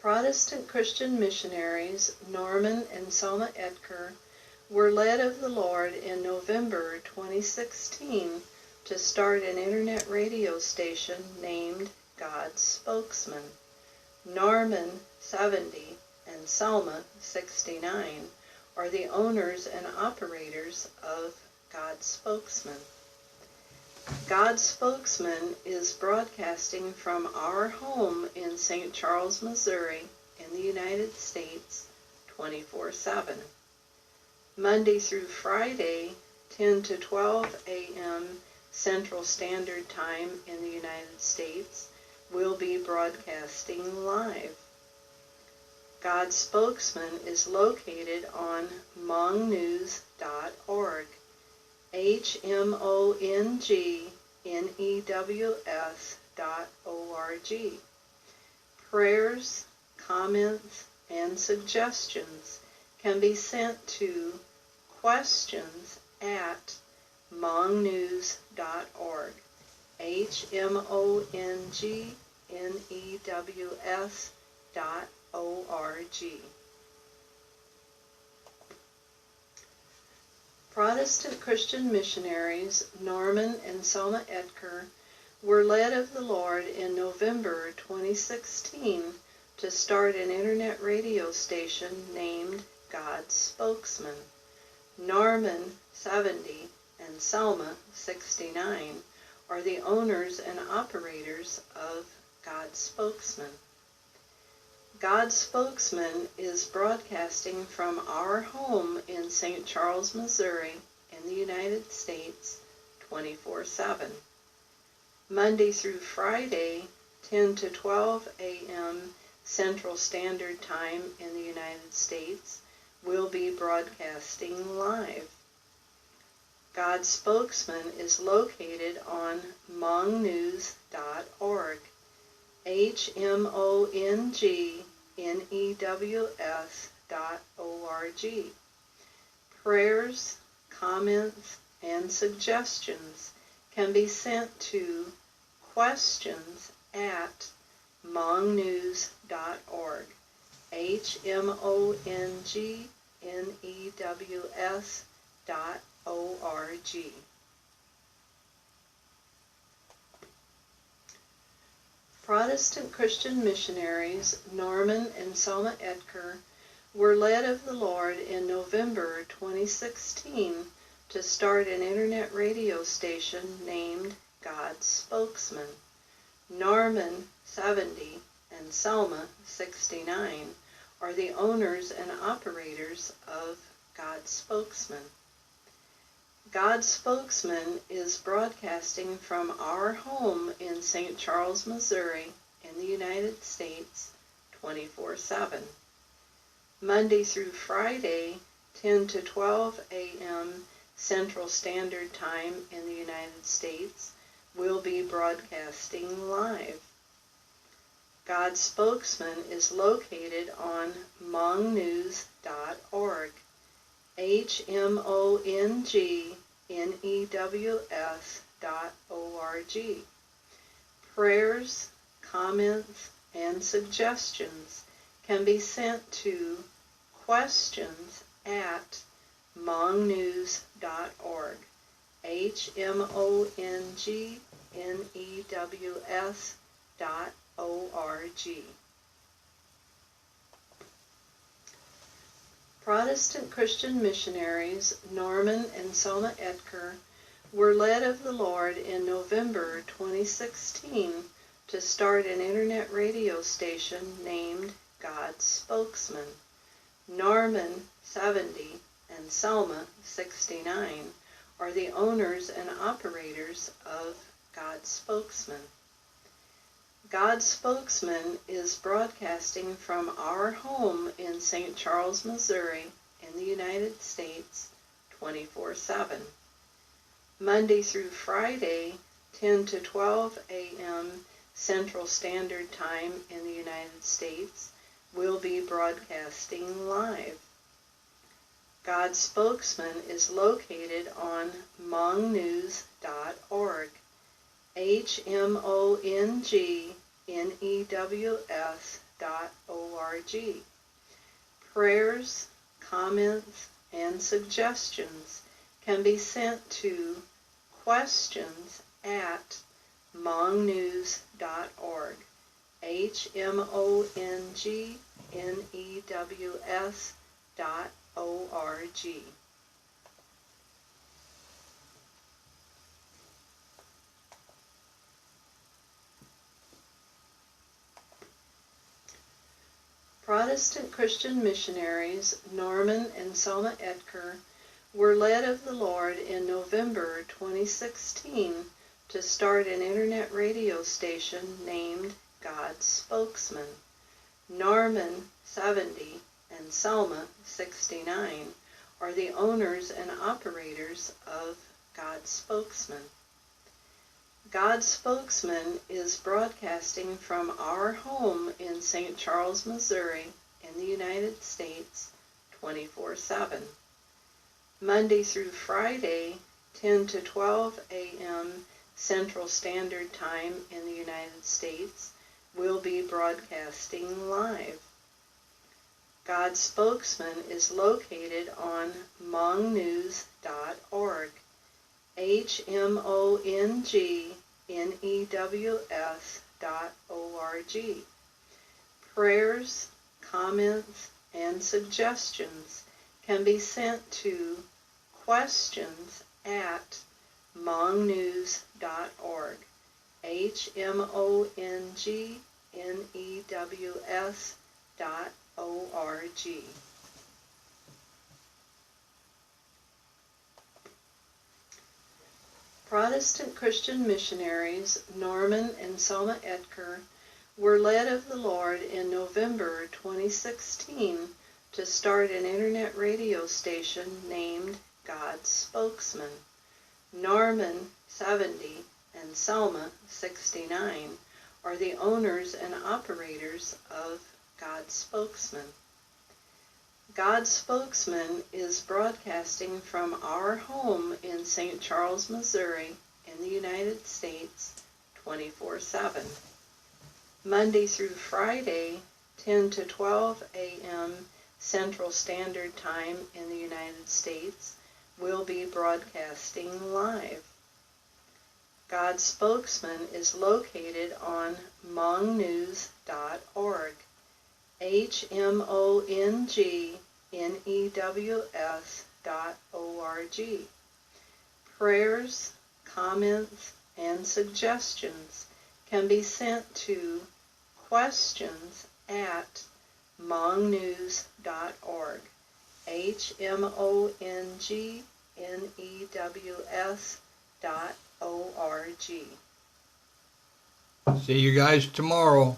Protestant Christian missionaries Norman and Selma Edker were led of the Lord in November 2016 to start an internet radio station named God's Spokesman. Norman, 70, and Selma, 69, are the owners and operators of God's Spokesman. God's Spokesman is broadcasting from our home in St. Charles, Missouri, in the United States, 24/7. Monday through Friday, 10 to 12 a.m. Central Standard Time in the United States, we'll be broadcasting live. God's Spokesman is located on hmongnews.org. hmongnews.org. Prayers, comments, and suggestions can be sent to questions@hmongnews.org. hmongnews.org. Protestant Christian missionaries Norman and Selma Edker were led of the Lord in November 2016 to start an internet radio station named God's Spokesman. Norman, 70, and Selma, 69, are the owners and operators of God's Spokesman. God's Spokesman is broadcasting from our home in St. Charles, Missouri, in the United States, 24/7. Monday through Friday, 10 to 12 a.m. Central Standard Time in the United States, we'll be broadcasting live. God's Spokesman is located on hmongnews.org. hmongnews.org. Prayers, comments, and suggestions can be sent to questions@hmongnews.org. hmongnews.org. Protestant Christian missionaries Norman and Selma Edker were led of the Lord in November 2016 to start an internet radio station named God's Spokesman. Norman, 70, and Selma, 69, are the owners and operators of God's Spokesman. God's Spokesman is broadcasting from our home in St. Charles, Missouri, in the United States, 24/7. Monday through Friday, 10 to 12 a.m. Central Standard Time in the United States, we'll be broadcasting live. God's Spokesman is located on hmongnews.org. hmongnews.org. Prayers, comments, and suggestions can be sent to questions@hmongnews.org. hmongnews.org. Protestant Christian missionaries Norman and Selma Edker were led of the Lord in November 2016 to start an internet radio station named God's Spokesman. Norman, 70, and Selma, 69, are the owners and operators of God's Spokesman. God's Spokesman is broadcasting from our home in St. Charles, Missouri, in the United States, 24/7. Monday through Friday, 10 to 12 a.m. Central Standard Time in the United States, we'll be broadcasting live. God's Spokesman is located on hmongnews.org. hmongnews.org. Prayers, comments, and suggestions can be sent to questions@hmongnews.org. HMONGNEWS.org. Protestant Christian missionaries Norman and Selma Edgar were led of the Lord in November 2016 to start an internet radio station named God's Spokesman. Norman, 70, and Selma, 69, are the owners and operators of God's Spokesman. God's Spokesman is broadcasting from our home in St. Charles, Missouri, in the United States, 24/7. Monday through Friday, 10 to 12 a.m. Central Standard Time in the United States, we'll be broadcasting live. God's Spokesman is located on hmongnews.org. HMONGNEWS.org. Prayers, comments, and suggestions can be sent to questions@hmongnews.org. HMONGNEWS.org. Protestant Christian missionaries Norman and Selma Edgar were led of the Lord in November 2016 to start an internet radio station named God's Spokesman. Norman, 70, and Selma, 69, are the owners and operators of God's Spokesman. God's Spokesman is broadcasting from our home in St. Charles, Missouri, in the United States, 24/7. Monday through Friday, 10 to 12 a.m. Central Standard Time in the United States, we'll be broadcasting live. God's Spokesman is located on hmongnews.org. HMONGNEWS.org. Prayers, comments, and suggestions can be sent to questions@hmongnews.org. HMONGNEWS.org. See you guys tomorrow.